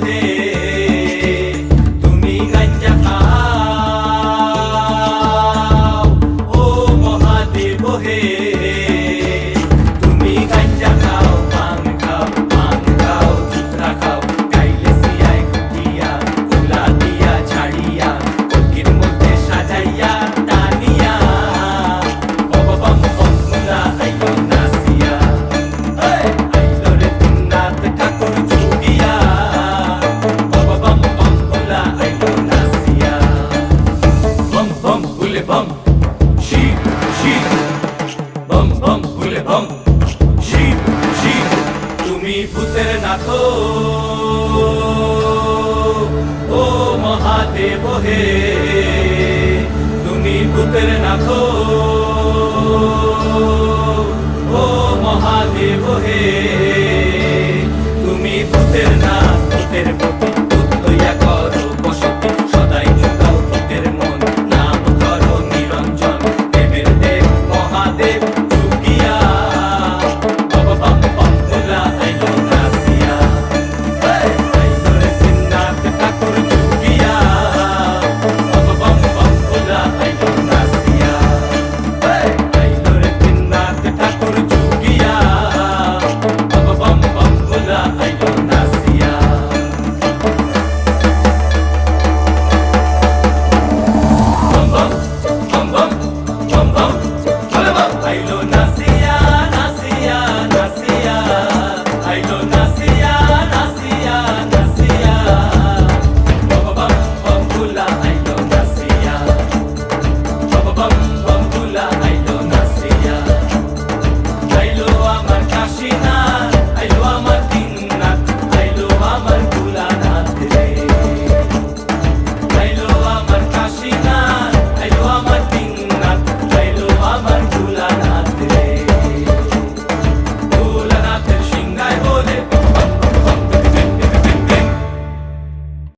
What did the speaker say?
হে তুমি গাঞ্জা খাও ও মহাদেব হে তুমি গাঞ্জা খাও পান খাও ধুতরা খাও গাইলে সিয়ায় কুটিয়া কুলা দিয়া ছাড়িয়া কলকির মধ্যে সাজাইয়া টানিয়া বাবা বম বম মুলা আইলো নাসিয়া আইলো রে দিননাথ ঠাকুর যুগিয়া বাবা বম বম মুলা আইলো নাসিয়া বম বম বুলে বম শিব শিব বম বম বুলে বম শিব শিব তুমি ভূতের নাথ ও মহাদেব হে তুমি ভূতের নাথ ও মহাদেব হে তুমি ভূতের নাথ